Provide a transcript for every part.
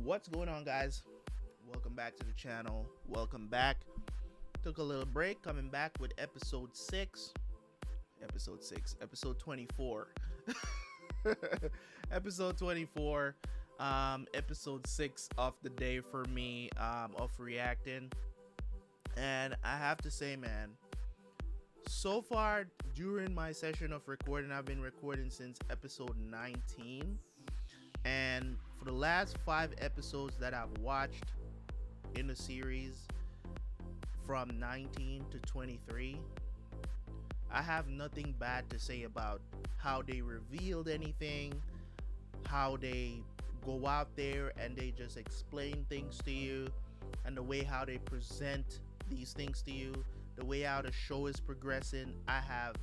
What's going on, guys? Welcome back to the channel. Welcome back. Took a little break, coming back with episode 24. Episode 24, episode 6 of the day for me, of reacting. And I have to say, man, so far during my session of recording, I've been recording since episode 19. And for the last 5 episodes that I've watched in the series from 19 to 23, I have nothing bad to say about how they revealed anything, how they go out there and they just explain things to you, and the way how they present these things to you, the way how the show is progressing. I have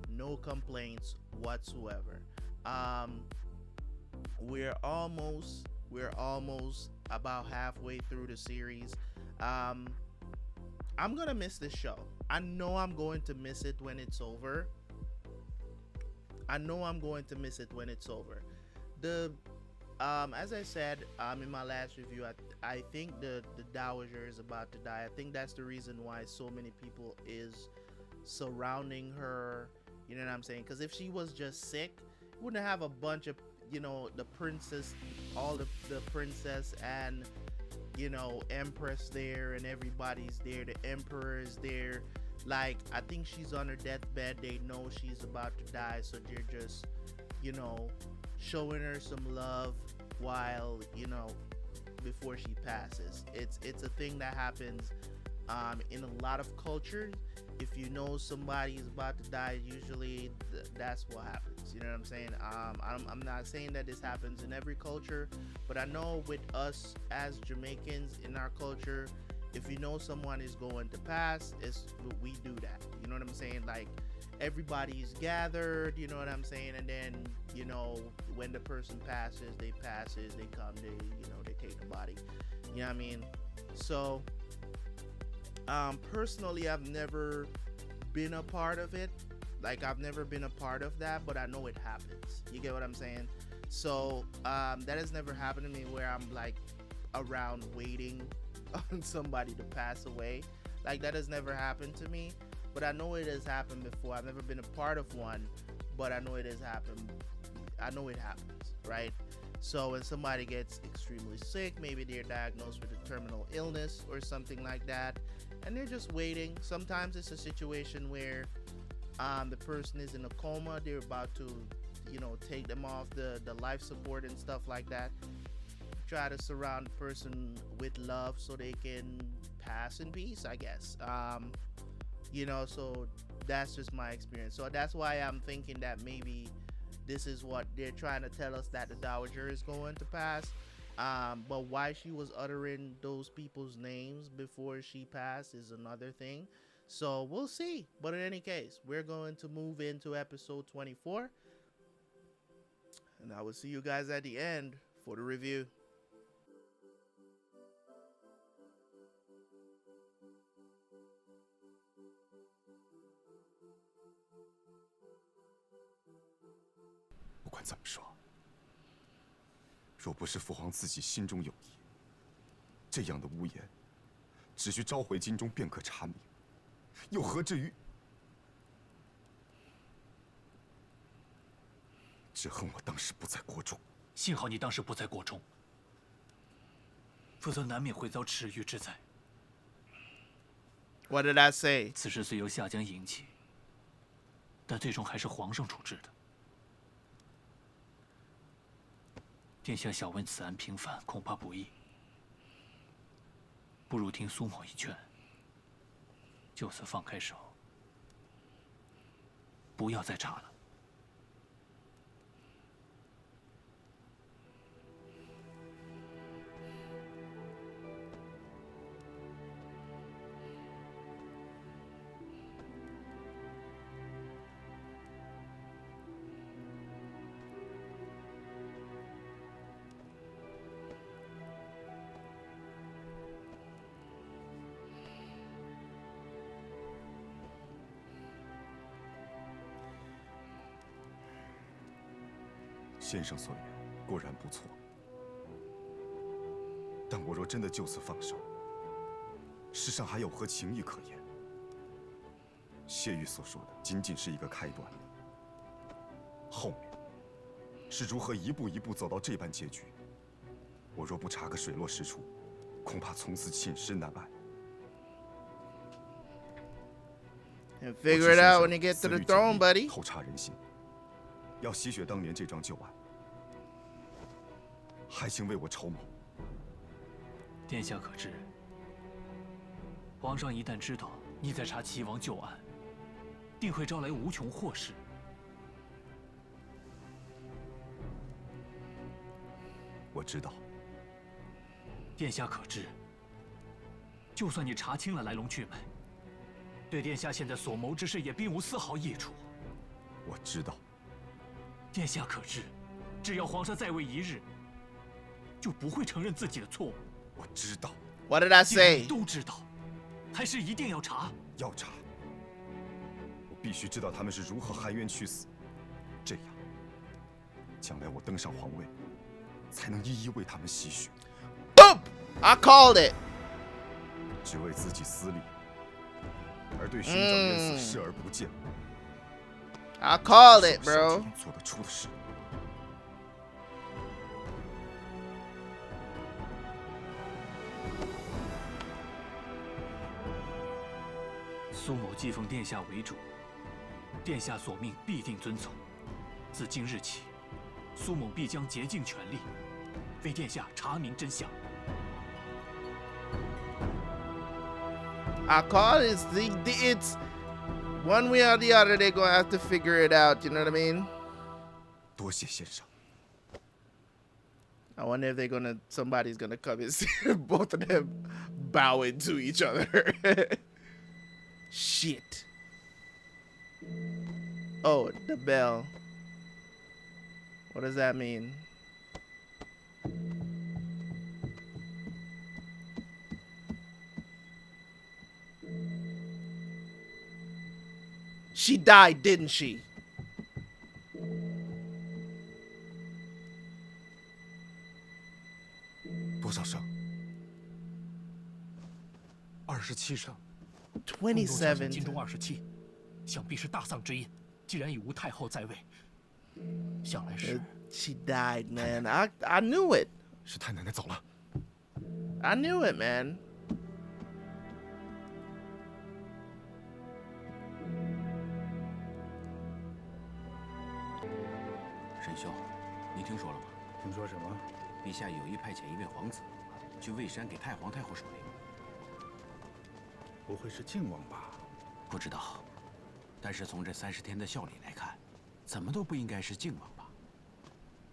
no complaints whatsoever. We're almost about halfway through the series. I'm gonna miss this show. I know I'm going to miss it when it's over. As I said in my last review, I think the dowager is about to die. I think that's the reason why so many people is surrounding her. You know what I'm saying? Because if she was just sick, you wouldn't have a bunch of, the princess, all the princess and empress there, and everybody's there. The emperor is there. Like, I think she's on her deathbed. They know she's about to die, so they're just showing her some love while before she passes. It's a thing that happens in a lot of cultures. If you know somebody is about to die, usually that's what happens. You know what I'm saying? I'm not saying that this happens in every culture, but I know with us as Jamaicans, in our culture, if you know someone is going to pass, we do that. You know what I'm saying? Like, everybody's gathered, you know what I'm saying? And then, when the person passes, they come, they take the body. You know what I mean? So, personally, I've never been a part of it. Like, I've never been a part of that, but I know it happens. You get what I'm saying? So, that has never happened to me where I'm like around waiting on somebody to pass away. Like, that has never happened to me, but I know it has happened before. I've never been a part of one, but I know it has happened. I know it happens, right? So when somebody gets extremely sick, maybe they're diagnosed with a terminal illness or something like that, and they're just waiting. Sometimes it's a situation where the person is in a coma. They're about to, take them off the life support and stuff like that. Try to surround the person with love so they can pass in peace, I guess. So that's just my experience. So that's why I'm thinking that maybe this is what they're trying to tell us, that the dowager is going to pass. But why she was uttering those people's names before she passed is another thing. So we'll see. But in any case, we're going to move into episode 24. And I will see you guys at the end for the review.不管怎么说，若不是父皇自己心中有意，这样的污言，只需召回京中便可查明，又何至于？只恨我当时不在国中。幸好你当时不在国中，否则难免会遭池鱼之灾。What did I say? 此事虽由下江引起，但最终还是皇上处置的。殿下想问此案平反，恐怕不易，不如听苏某一劝，就此放开手，不要再查了。先生所言果然不错。但我若真的就此放手，世上还有何情义可言？谢玉所说的仅仅是一个开端，后面是如何一步一步走到这般结局，我若不查个水落石出，恐怕从此寝食难安。And figure it out when you get to the throne, buddy. 透察人心，要洗雪当年这桩旧案，还请为我筹谋。殿下可知，皇上一旦知道你在查齐王旧案，定会招来无穷祸事。我知道。殿下可知，就算你查清了来龙去脉，对殿下现在所谋之事也并无丝毫益处。我知道。殿下可知，只要皇上在位一日，就不会承认自己的错误。我知道。What did I 既然 say? 你都知道，还是一定要查？要查。我必须知道他们是如何含冤屈死，这样，将来我登上皇位，才能一一为他们洗雪。Boom! I called it. 只为自己私利，而对寻找冤死视而不见。I called it, bro. 做得出的事。苏某既奉殿下为主，殿下所命必定遵从。自今日起，苏某必将竭尽全力，为殿下查明真相。I call it. It's one way or the other. They're gonna have to figure it out. You know what I mean? 多谢先生。I wonder if somebody's gonna come and see both of them bowing to each other. Shit. Oh, the bell. What does that mean? She died, didn't she? 多少胜？27胜。 27. 京中27，想必是大丧之印。既然已无太后在位，想来是 She died, man. I knew it. 是太奶奶走了。I knew it, man. 沈兄，你听说了吗？听说什么？陛下有意派遣一位皇子，去蔚山给太皇太后守灵。不会是靖王吧？不知道，但是从这30天的效力来看，怎么都不应该是靖王吧？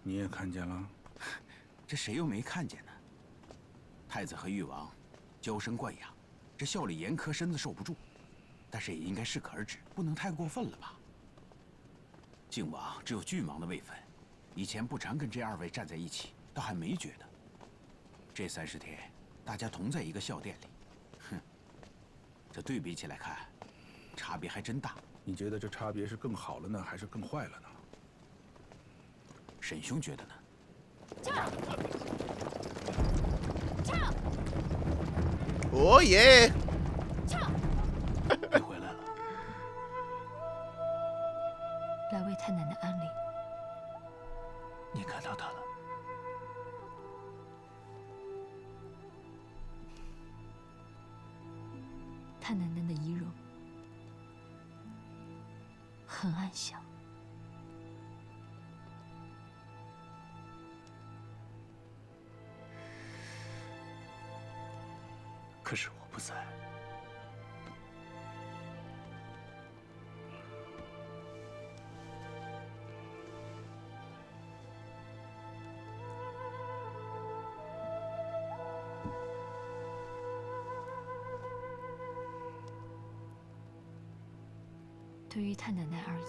你也看见了？这谁又没看见呢？太子和誉王娇生惯养，这效力严苛，身子受不住。但是也应该适可而止，不能太过分了吧？靖王只有郡王的位分，以前不常跟这2位站在一起，倒还没觉得。这30天，大家同在一个孝殿里，哼，这对比起来看，差别还真大。你觉得这差别是更好了呢，还是更坏了呢？沈兄觉得呢？Oh yeah. 你回来了。来为太奶奶安灵。你看到他了？太奶奶的仪容很安详。可是我不在。对于太奶奶而言，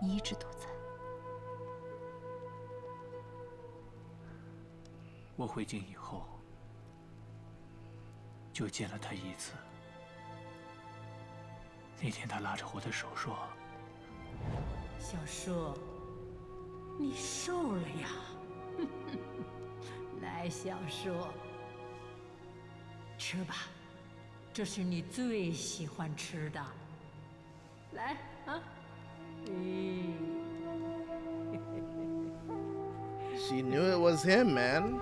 你一直都在。我回京以后，就见了他一次。那天他拉着我的手说：“小叔，你瘦了呀。”来，小叔，吃吧，这是你最喜欢吃的。来啊，咦。She knew it was him, man.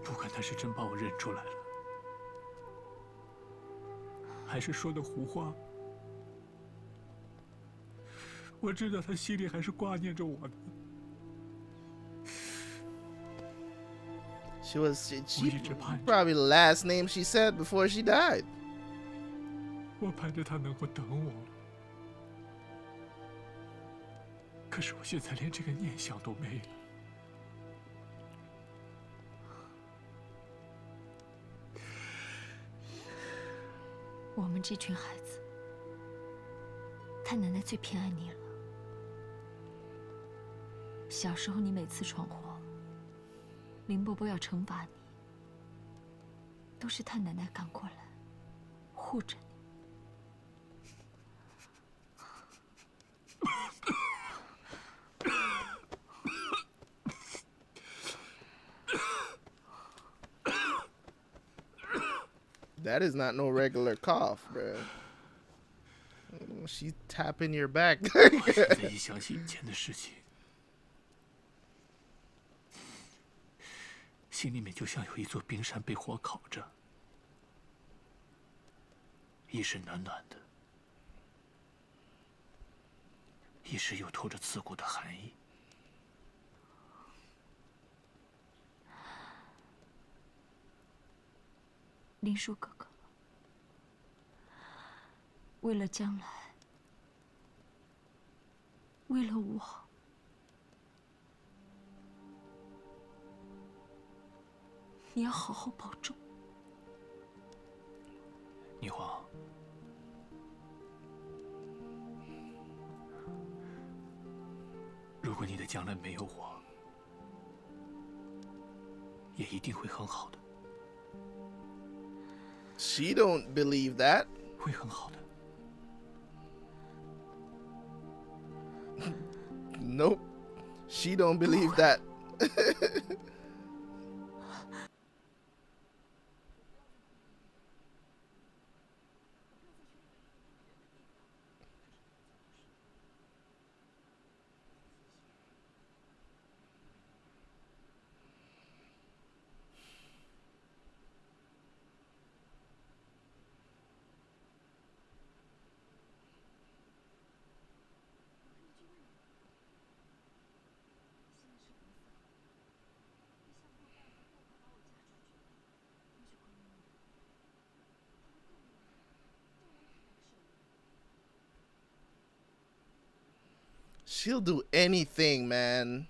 不管他是真把我认出来了，还是说的胡话，我知道他心里还是挂念着我的。She was我一直盼着， probably the last name she said before she died. 我盼着他能够等我。可是我现在连这个念想都没了。我们这群孩子，太奶奶最偏爱你了。小时候你每次闯祸，林伯伯要惩罚你，都是太奶奶赶过来护着你。That is not no regular cough, bro. She's tapping your back. 我现在一想起以前的事情，心里面就像有一座冰山被火烤着，一时暖暖的，一时又透着刺骨的寒意。林叔哥哥，为了将来，为了我，你要好好保重。霓凰，如果你的将来没有我，也一定会很好的。 She don't believe that. 会很好的。Nope. She don't believe that. She'll do anything, man.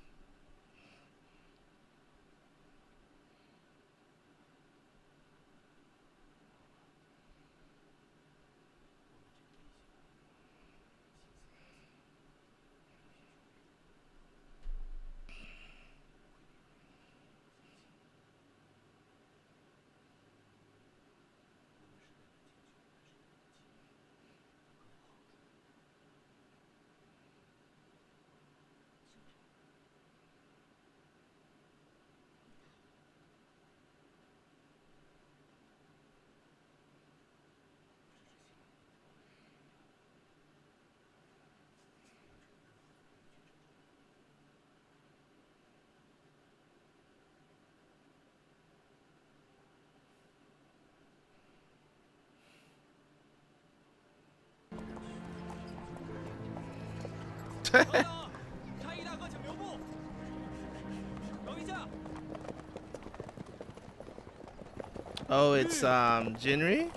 Oh, it's Jinri?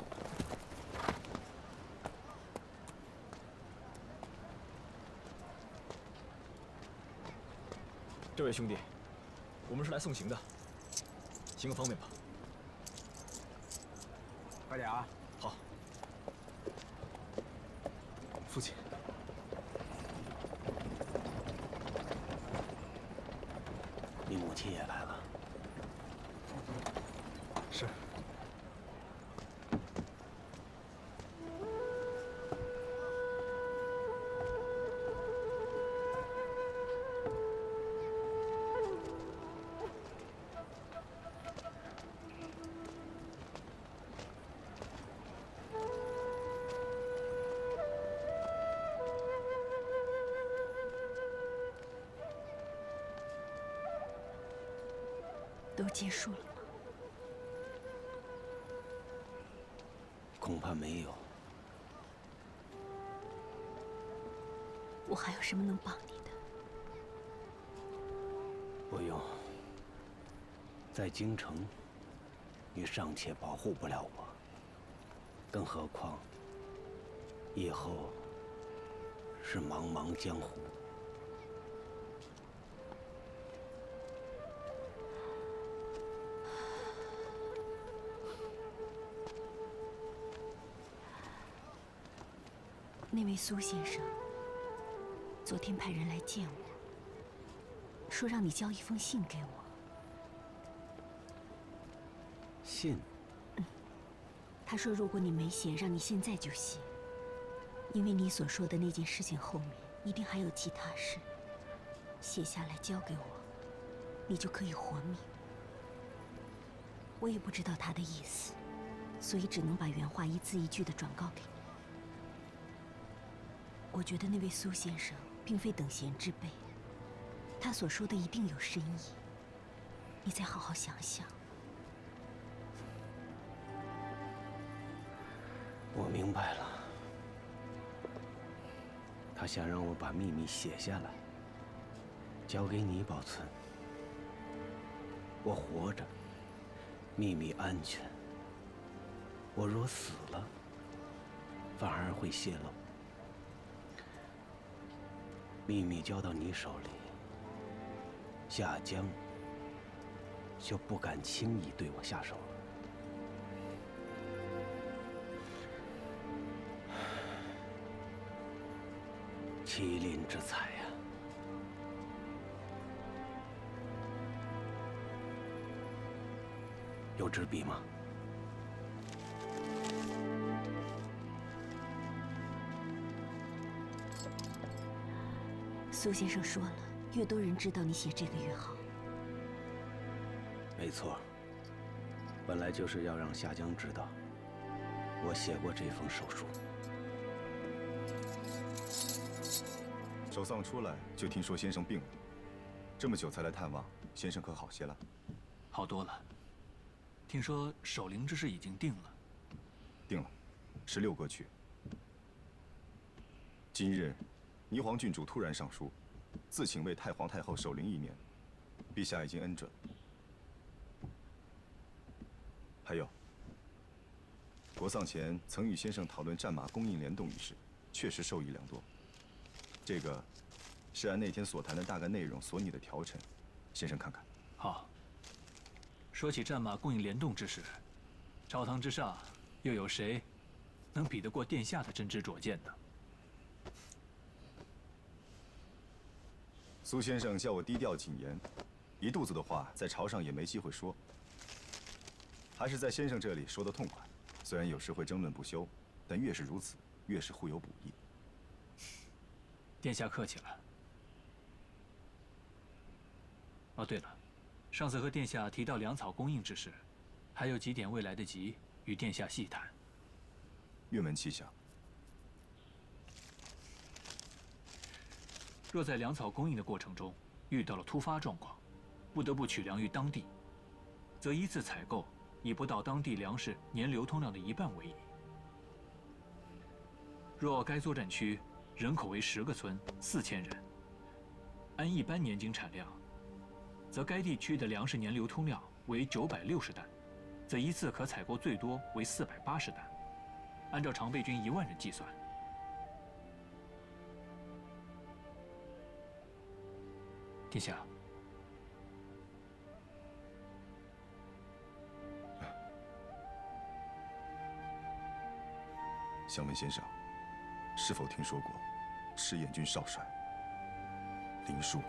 这位兄弟，我们是来送行的，行个方便吧。快点啊！好，父亲。你母亲也来了。是。都结束了吗？恐怕没有。我还有什么能帮你的？不用。在京城，你尚且保护不了我，更何况以后是茫茫江湖。那位苏先生昨天派人来见我，说让你交一封信给我。信？他说如果你没写，让你现在就写，因为你所说的那件事情后面一定还有其他事。写下来交给我，你就可以活命。我也不知道他的意思，所以只能把原话一字一句地转告给你。我觉得那位苏先生并非等闲之辈，他所说的一定有深意，你再好好想想。我明白了，他想让我把秘密写下来，交给你保存。我活着，秘密安全；我若死了，反而会泄露。秘密交到你手里，夏江就不敢轻易对我下手了。麒麟之才呀！有纸笔吗？苏先生说了，越多人知道你写这个越好。没错，本来就是要让夏江知道，我写过这封手书。首丧出来就听说先生病了，这么久才来探望，先生可好些了？好多了。听说守灵之事已经定了。定了，16个去。今日，霓凰郡主突然上书，自请为太皇太后守灵1年，陛下已经恩准。还有，国丧前曾与先生讨论战马供应联动一事，确实受益良多。这个是按那天所谈的大概内容所拟的条陈，先生看看。好。说起战马供应联动之事，朝堂之上又有谁能比得过殿下的真知灼见呢？苏先生叫我低调谨言，一肚子的话在朝上也没机会说，还是在先生这里说得痛快。虽然有时会争论不休，但越是如此，越是互有补益。殿下客气了。哦，对了，上次和殿下提到粮草供应之事，还有几点未来得及与殿下细谈。愿闻其详。若在粮草供应的过程中遇到了突发状况，不得不取粮于当地，则依次采购以不到当地粮食年流通量的1半为宜。若该作战区人口为10个村，4000人，按一般年经产量，则该地区的粮食年流通量为960担，则一次可采购最多为480担。按照常备军1万人计算，殿下，想问先生，是否听说过赤焰军少帅林殊？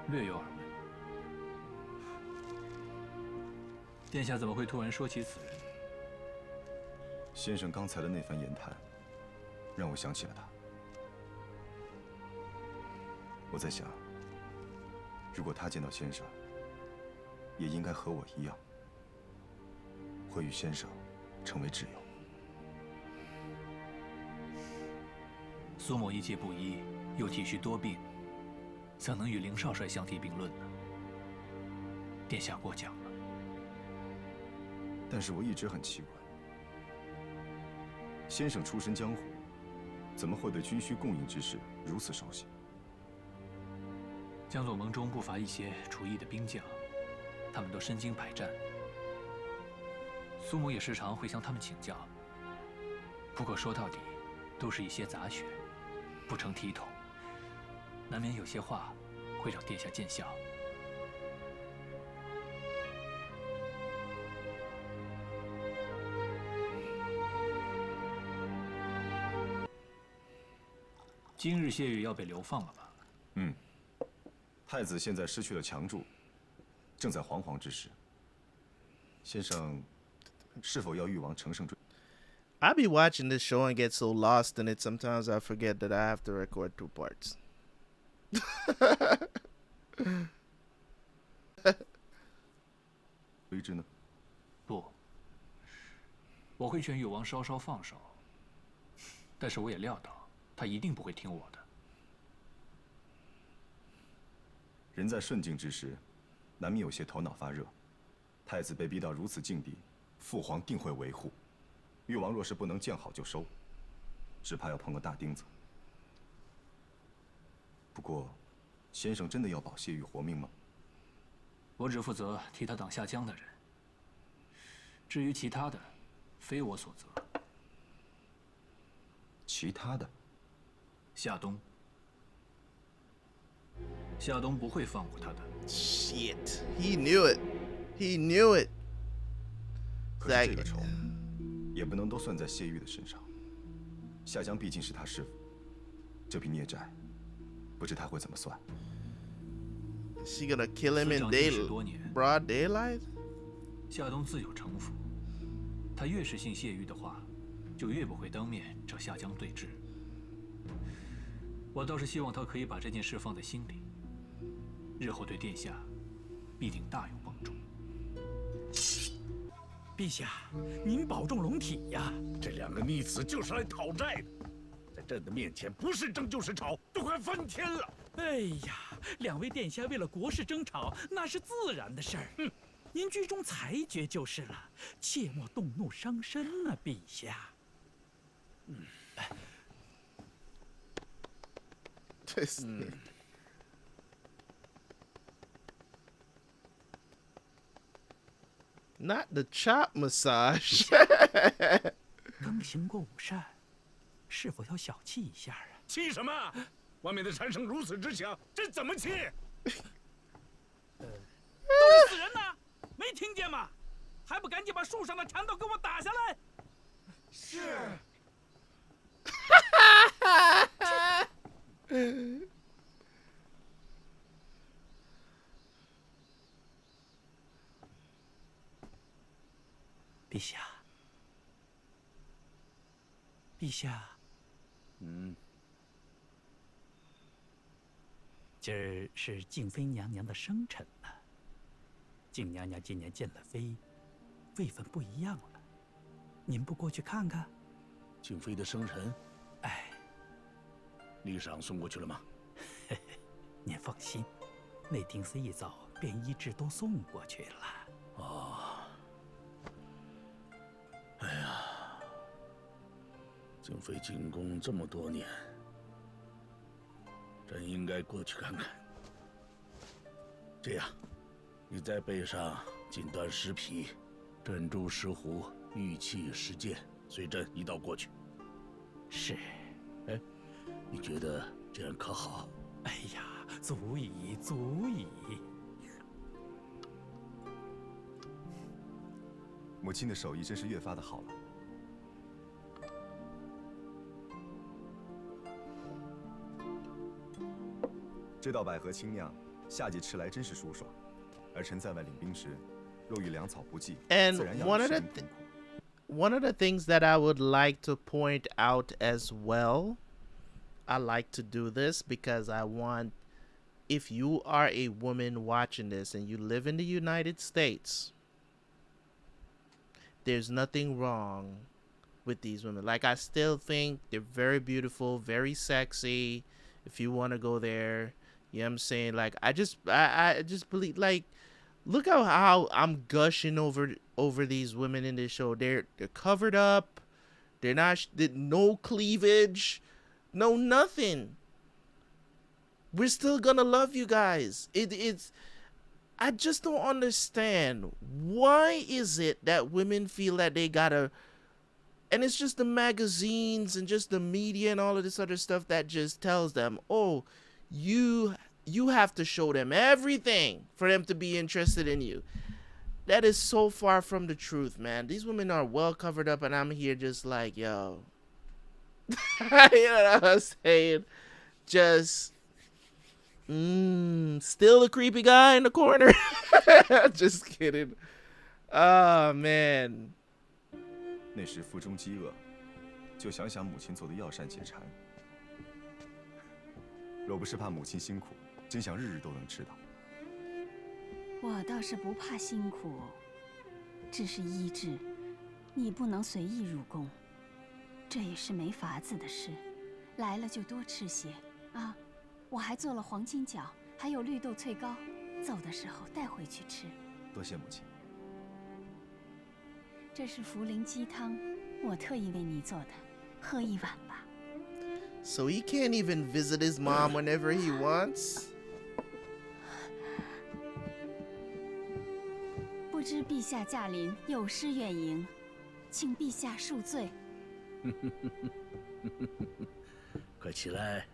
略有耳闻。殿下怎么会突然说起此人？先生刚才的那番言谈，让我想起了他。我在想，如果他见到先生，也应该和我一样，会与先生成为挚友。苏某一介布衣，又体虚多病，怎能与凌少帅相提并论呢？殿下过奖了。但是我一直很奇怪，先生出身江湖，怎么会对军需供应之事如此熟悉？江左盟中不乏一些厨艺的兵将，他们都身经百战。苏某也时常会向他们请教。不过说到底，都是一些杂学，不成体统，难免有些话会让殿下见笑。今日谢玉要被流放了吧？嗯，太子现在失去了强助，正在惶惶之时。先生，是否要誉王乘胜追？ I be watching this show and get so lost in it. Sometimes I forget that I have to record 2 parts. 追之呢？不，我会劝誉王稍稍放手，但是我也料到他一定不会听我的。人在顺境之时，难免有些头脑发热。太子被逼到如此境地，父皇定会维护。誉王若是不能见好就收，只怕要碰个大钉子。不过，先生真的要保谢玉活命吗？我只负责替他挡下江的人，至于其他的，非我所责。其他的，夏冬不会放过他的。Shit, he knew it. He knew it. 可是这个仇，也不能都算在谢玉的身上。夏江毕竟是他师父，这笔孽债，不知他会怎么算。Is she gonna kill him in broad daylight? 夏冬自有城府，他越是信谢玉的话，就越不会当面找夏江对峙。我倒是希望他可以把这件事放在心里，日后对殿下必定大有帮助。陛下，您保重龙体呀！这2个逆子就是来讨债的，在朕的面前不是争就是吵，都快翻天了。哎呀，2位殿下为了国事争吵，那是自然的事儿。您居中裁决就是了，切莫动怒伤身啊，陛下。Not the chop massage. 刚行过午膳，是否要小憩一下啊？气什么？外面的蝉声如此之响，这怎么气？都是死人呐！没听见吗？还不赶紧把树上的蚕豆给我打下来！是。陛下，陛下，今儿是静妃娘娘的生辰呢。静娘娘今年见了妃，位分不一样了，您不过去看看？静妃的生辰，哎，礼赏送过去了吗？嘿嘿，您放心，内廷司一早便医治都送过去了。哦。哎呀，静妃进宫这么多年，朕应该过去看看。这样，你在背上锦缎10匹，珍珠10壶，玉器10件，随朕一道过去。是。哎，你觉得这样可好？哎呀，足矣，足矣。母亲的手艺真是越发的好了。这道百合清酿，夏季吃来真是舒爽。儿臣在外领兵时，若遇粮草不济， And 自然要 one 与 of 士 the 兵同苦。one of the things that I would like to point out as well, I like to do this because I want, if you are a woman watching this and you live in the United States, there's nothing wrong with these women. Like, I still think they're very beautiful, very sexy. If you want to go there, you know what I'm saying? Like, I just believe, like, look how I'm gushing over these women in this show. They're covered up. They're not, no cleavage, no nothing. We're still gonna love you guys. It's I just don't understand, why is it that women feel that they gotta, and it's just the magazines and just the media and all of this other stuff that just tells them, oh, you have to show them everything for them to be interested in you. That is so far from the truth, man. These women are well covered up, and I'm here just like, yo. You know what I'm saying? Just, still a creepy guy in the corner. Just kidding. Oh, man. 那时腹中饥饿，就想想母亲做的药膳解馋。若不是怕母亲辛苦，真想日日都能吃到。我倒是不怕辛苦，只是医治，你不能随意入宫，这也是没法子的事。来了就多吃些啊！我还做了黄金饺，还有绿豆脆糕，走的时候带回去吃。多谢母亲。这是茯苓鸡汤，我特意为你做的，喝一碗吧。So he can't even visit his mom whenever he wants? 不知陛下驾临，有失远迎，请陛下恕罪。快起来！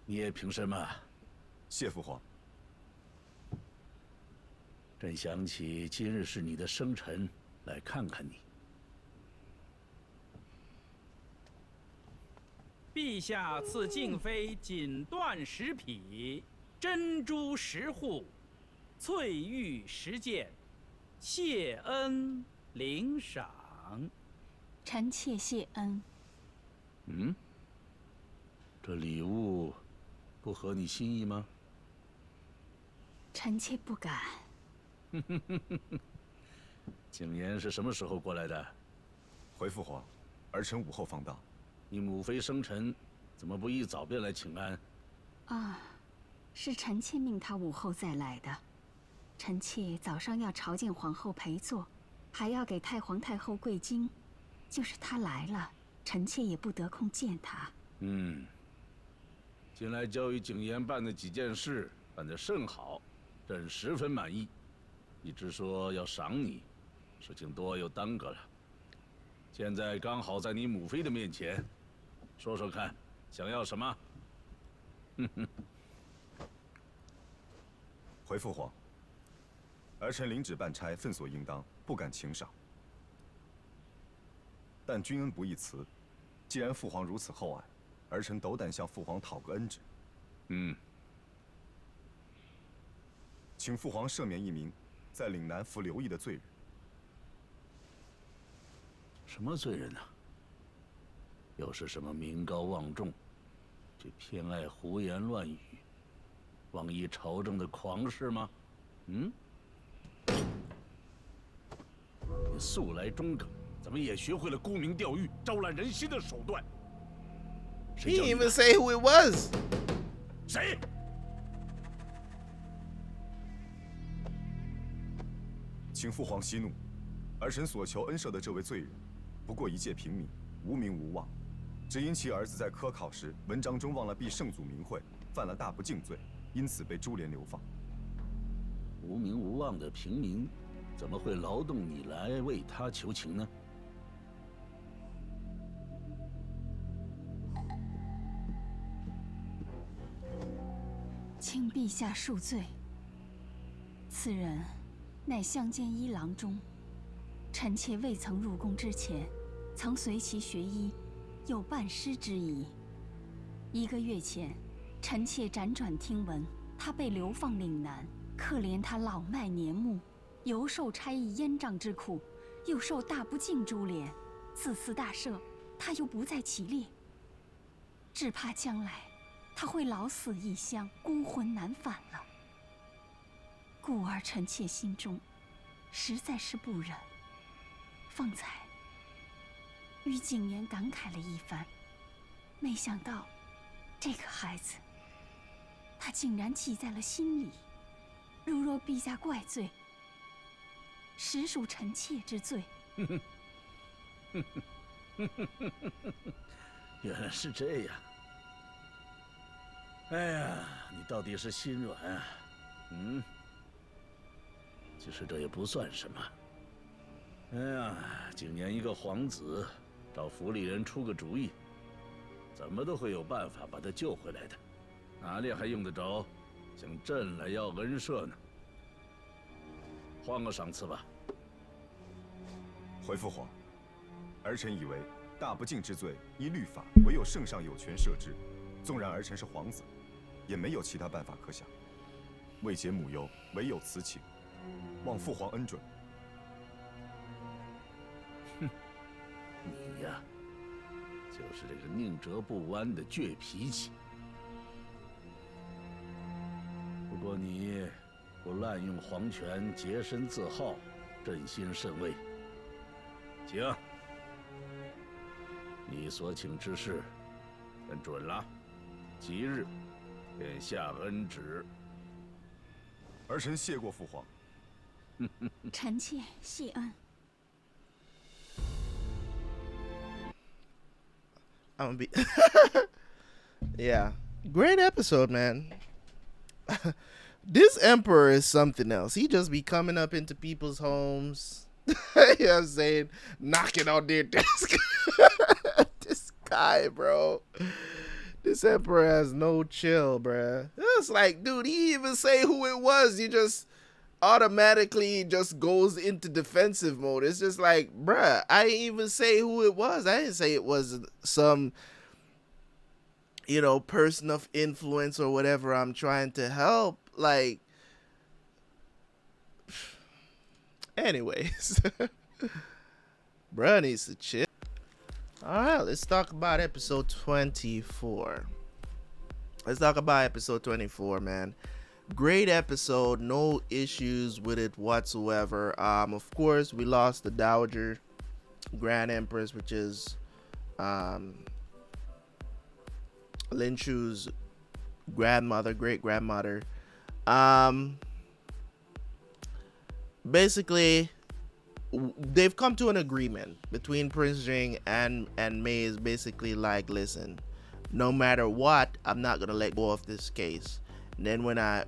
你也凭什么？谢父皇。朕想起今日是你的生辰，来看看你。陛下赐静妃锦缎10匹，珍珠10户，翠玉10件，谢恩领赏。臣妾谢恩。这礼物不合你心意吗？臣妾不敢。景言是什么时候过来的？回父皇，儿臣午后方到。你母妃生辰，怎么不一早便来请安？啊，是臣妾命他午后再来的。臣妾早上要朝见皇后陪坐，还要给太皇太后跪经，就是他来了，臣妾也不得空见他。近来交与景言办的几件事办得甚好，朕十分满意。一直说要赏你，事情多又耽搁了。现在刚好在你母妃的面前，说说看，想要什么？回父皇，儿臣领旨办差，分所应当，不敢轻赏。但君恩不易辞，既然父皇如此厚爱，儿臣斗胆向父皇讨个恩旨。请父皇赦免一名在岭南服刘役的罪人。什么罪人呢？又是什么名高望重，却偏爱胡言乱语，妄议朝政的狂士吗？你素来中耿，怎么也学会了沽名钓誉、招揽人心的手段？ He didn't even say who it was. 谁？请父皇息怒，儿臣所求恩赦的这位罪人，不过一介平民，无名无望，只因其儿子在科考时文章中忘了避圣祖名讳，犯了大不敬罪，因此被株连流放。无名无望的平民，怎么会劳动你来为他求情呢？ 请陛下恕罪。此人乃乡间医郎中，臣妾未曾入宫之前，曾随其学医，有半师之谊。1个月前，臣妾辗转听闻他被流放岭南，可怜他老迈年暮，犹受差役阉杖之苦，又受大不敬株连。自此大赦，他又不在其列，只怕将来 他会老死异乡，孤魂难返了。故而臣妾心中实在是不忍，方才与景言感慨了一番，没想到这个孩子，他竟然记在了心里。如若陛下怪罪，实属臣妾之罪。原来是这样。哎呀，你到底是心软啊？其实这也不算什么。哎呀，景年一个皇子，找府里人出个主意，怎么都会有办法把他救回来的，哪里还用得着向朕来要恩赦呢？换个赏赐吧。回父皇，儿臣以为大不敬之罪，依律法唯有圣上有权赦之。纵然儿臣是皇子，也没有其他办法可想。为解母忧，唯有此请，望父皇恩准。你呀，就是这个宁折不弯的倔脾气。不过你不滥用皇权，洁身自好，朕心甚慰。请，你所请之事，朕准了。即日便下恩旨。儿臣谢过父皇。臣妾谢恩。I'm gonna be yeah, great episode, man. This emperor is something else. He just be coming up into people's homes. You know what I'm saying? Knocking on their desk. This guy, bro. This emperor has no chill, bruh. It's like, dude, he even say who it was. He just automatically just goes into defensive mode. It's just like, bruh, I didn't even say who it was. I didn't say it was some, you know, person of influence or whatever I'm trying to help. Like, anyways, bruh needs to chill. All right, let's talk about episode 24. Let's talk about episode 24, man. Great episode, no issues with it whatsoever. Of course, we lost the Dowager Grand Empress, which is Lin Chu's grandmother, great grandmother. Basically, they've come to an agreement between Prince Jing and Mei. Is basically like, listen, no matter what, I'm not gonna let go of this case. And then when I'm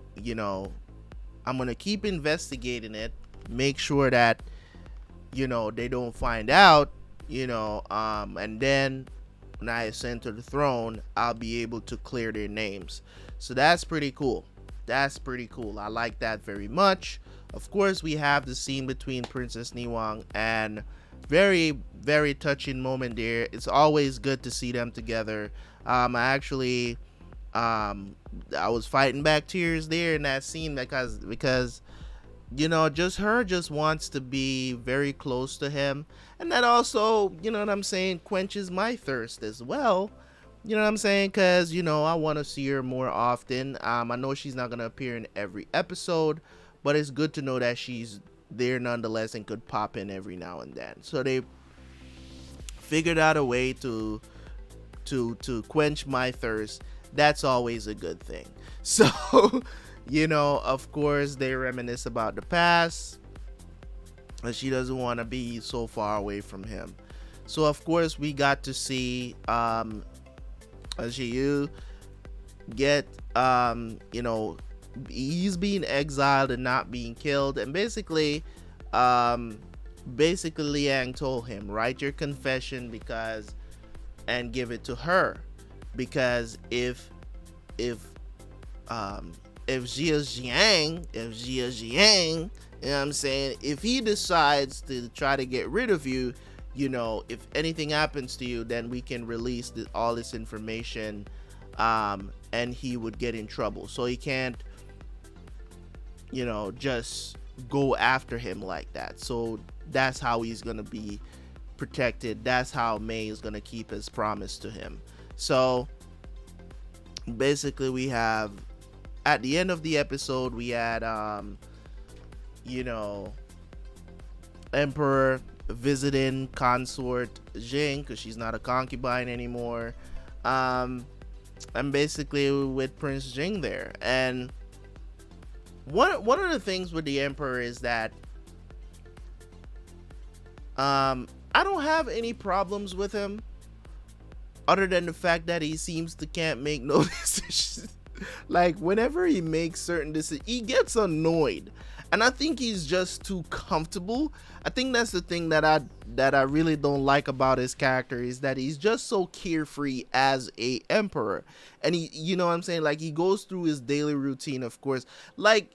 gonna keep investigating it, make sure that, they don't find out, and then when I ascend to the throne, I'll be able to clear their names. So that's pretty cool. That's pretty cool. I like that very much. Of course, we have the scene between Princess Niwang, and very, very touching moment there. It's always good to see them together. I was fighting back tears there in that scene because just her just wants to be very close to him, and that also, quenches my thirst as well. You know what I'm saying? Because I want to see her more often. I know she's not gonna appear in every episode, but it's good to know that she's there nonetheless and could pop in every now and then. So they figured out a way to quench my thirst. That's always a good thing. So, of course, they reminisce about the past, and she doesn't want to be so far away from him. So, of course, we got to see Jiyu get, he's being exiled and not being killed. And basically Liang told him, write your confession and give it to her. Because if Jia Jiang, you know what I'm saying, if he decides to try to get rid of you, if anything happens to you, then we can release all this information, and he would get in trouble. So he can't, just go after him like that. So that's how he's gonna be protected. That's how Mei is gonna keep his promise to him. So basically, we have, at the end of the episode, we had Emperor visiting consort Jing, because she's not a concubine anymore, and basically with Prince Jing there. And one of the things with the Emperor is that I don't have any problems with him, other than the fact that he seems to can't make no decisions. Like, whenever he makes certain decisions, he gets annoyed, and I think he's just too comfortable. I think that's the thing that I really don't like about his character, is that he's just so carefree as a emperor. And he, you know what I'm saying, like, he goes through his daily routine, of course. Like,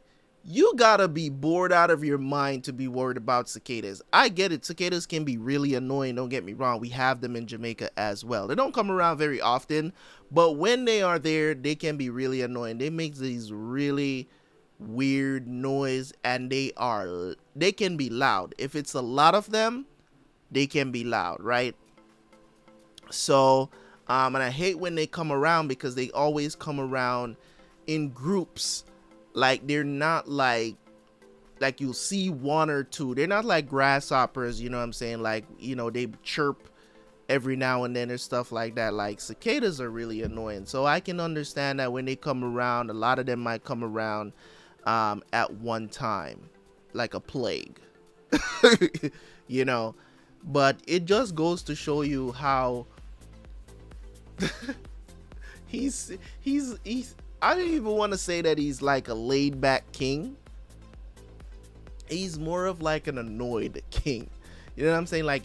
you gotta be bored out of your mind to be worried about cicadas. I get it, cicadas can be really annoying, don't get me wrong. We have them in Jamaica as well. They don't come around very often, but when they are there, they can be really annoying. They make these really weird noise, and they can be loud. If it's a lot of them, they can be loud, right? So and I hate when they come around, because they always come around in groups. Like, they're not like you'll see one or two. They're not like grasshoppers, you know what I'm saying? Like, you know, they chirp every now and then or stuff like that. Like, cicadas are really annoying. So I can understand that when they come around, a lot of them might come around at one time, like a plague. You know, but it just goes to show you how he's I don't even want to say that he's like a laid back king. He's more of like an annoyed king. You know what I'm saying? Like,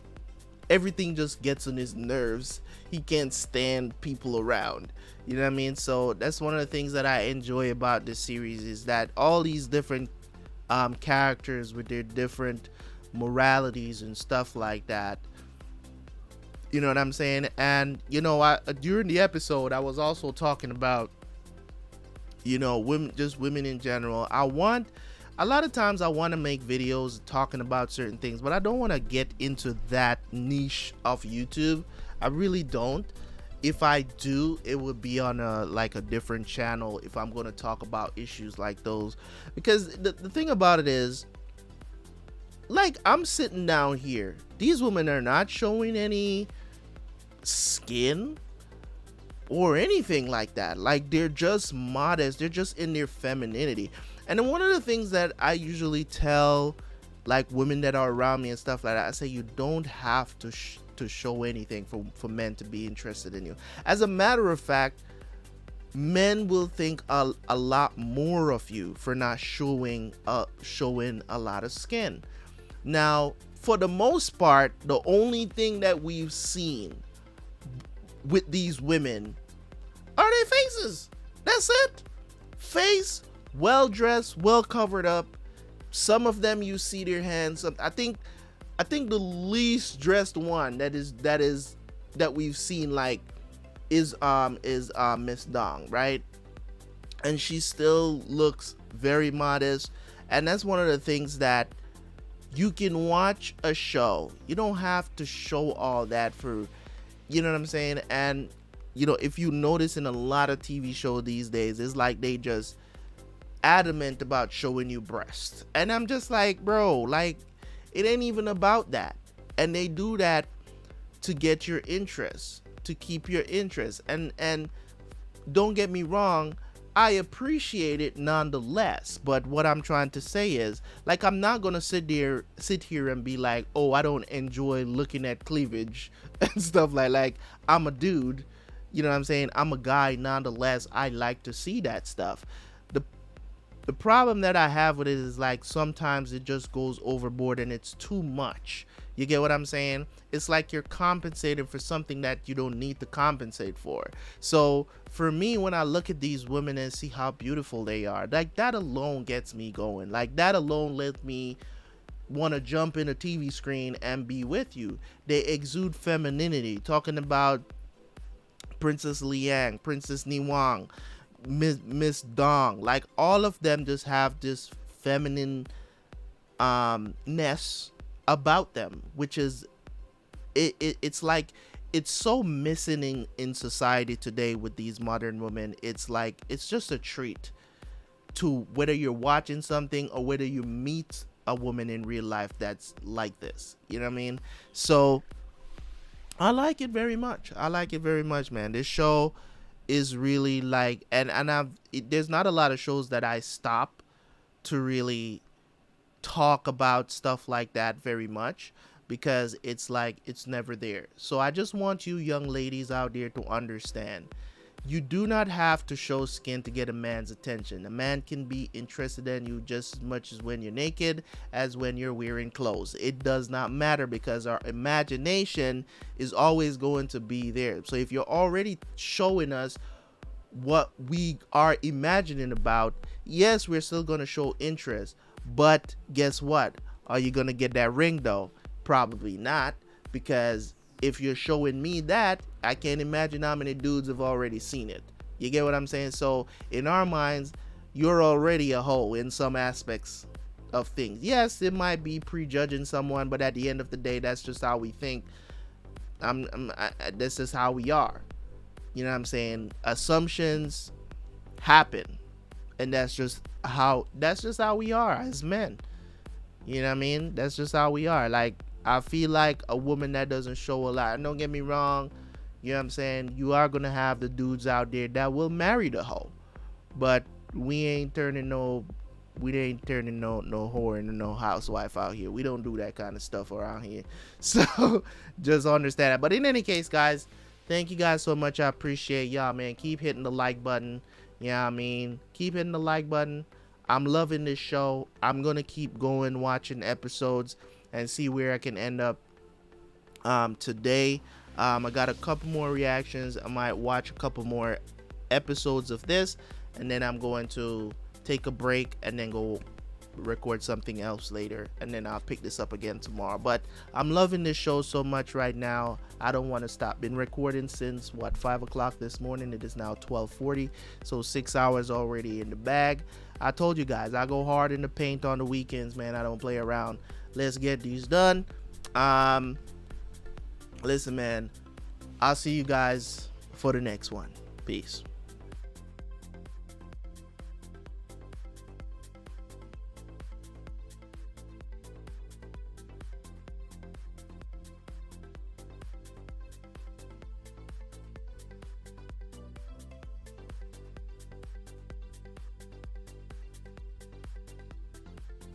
everything just gets on his nerves. He can't stand people around. You know what I mean? So that's one of the things that I enjoy about this series, is that all these different characters with their different moralities and stuff like that. You know what I'm saying? And, you know, during the episode, I was also talking about, you know, women in general. A lot of times I want to make videos talking about certain things, but I don't want to get into that niche of YouTube. I really don't. If I do, it would be on a different channel if I'm going to talk about issues like those. Because the thing about it is, like, I'm sitting down here. These women are not showing any skin or anything like that. Like, they're just modest. They're just in their femininity. And then one of the things that I usually tell, like, women that are around me and stuff like that, I say, you don't have to show anything for men to be interested in you. As a matter of fact, men will think a lot more of you for not showing a lot of skin. Now, for the most part, the only thing that we've seen with these women are their faces. That's it. Face, well dressed, well covered up. Some of them you see their hands. I think the least dressed one that we've seen, like, is Miss Dong, right? And she still looks very modest. And that's one of the things that you can watch a show. You don't have to show all that for, you know what I'm saying? And, you know, if you notice in a lot of TV shows these days, it's like they just adamant about showing you breasts. And I'm just like, bro, like, it ain't even about that. And they do that to get your interest, to keep your interest. And don't get me wrong, I appreciate it nonetheless. But what I'm trying to say is, like, I'm not gonna sit here and be like, oh, I don't enjoy looking at cleavage and stuff like I'm a dude, you know what I'm saying? I'm a guy, nonetheless, I like to see that stuff. The problem that I have with it is, like, sometimes it just goes overboard and it's too much. You get what I'm saying? It's like you're compensating for something that you don't need to compensate for. So for me, when I look at these women and see how beautiful they are, like, that alone gets me going. Like, that alone lets me want to jump in a TV screen and be with you. They exude femininity. Talking about Princess Liang, Princess Niwang, Miss Dong, like, all of them just have this feminine ness about them, which is it's like, it's so missing in society today with these modern women. It's like, it's just a treat to, whether you're watching something or whether you meet a woman in real life that's like this. You know what I mean? So I like it very much. I like it very much, man. This show is really like, and there's not a lot of shows that I stop to really talk about stuff like that very much, because it's like it's never there. So I just want you young ladies out there to understand, you do not have to show skin to get a man's attention. A man can be interested in you just as much as when you're naked as when you're wearing clothes. It does not matter, because our imagination is always going to be there. So if you're already showing us what we are imagining about, yes, we're still going to show interest, but guess what? Are you going to get that ring though? Probably not, because if you're showing me that, I can't imagine how many dudes have already seen it. You get what I'm saying? So in our minds, you're already a hoe in some aspects of things. Yes, it might be prejudging someone, but at the end of the day, that's just how we think. This is how we are. You know what I'm saying? Assumptions happen, and that's just how we are as men. You know what I mean? That's just how we are. Like, I feel like a woman that doesn't show a lot, and don't get me wrong, you know what I'm saying, you are gonna have the dudes out there that will marry the hoe, but we ain't turning no whore into no housewife out here. We don't do that kind of stuff around here. So just understand that. But in any case, guys, thank you guys so much. I appreciate y'all, man. Keep hitting the like button. You know what I mean? Keep hitting the like button. I'm loving this show. I'm gonna keep going, watching episodes, and see where I can end up today. I got a couple more reactions. I might watch a couple more episodes of this, and then I'm going to take a break and then go record something else later, and then I'll pick this up again tomorrow. But I'm loving this show so much right now. I don't want to stop. Been recording since 5 o'clock this morning. It is now 12:40, so 6 hours already in the bag. I told you guys, I go hard in the paint on the weekends, man. I don't play around. Let's get these done. Listen, man, I'll see you guys for the next one. Peace.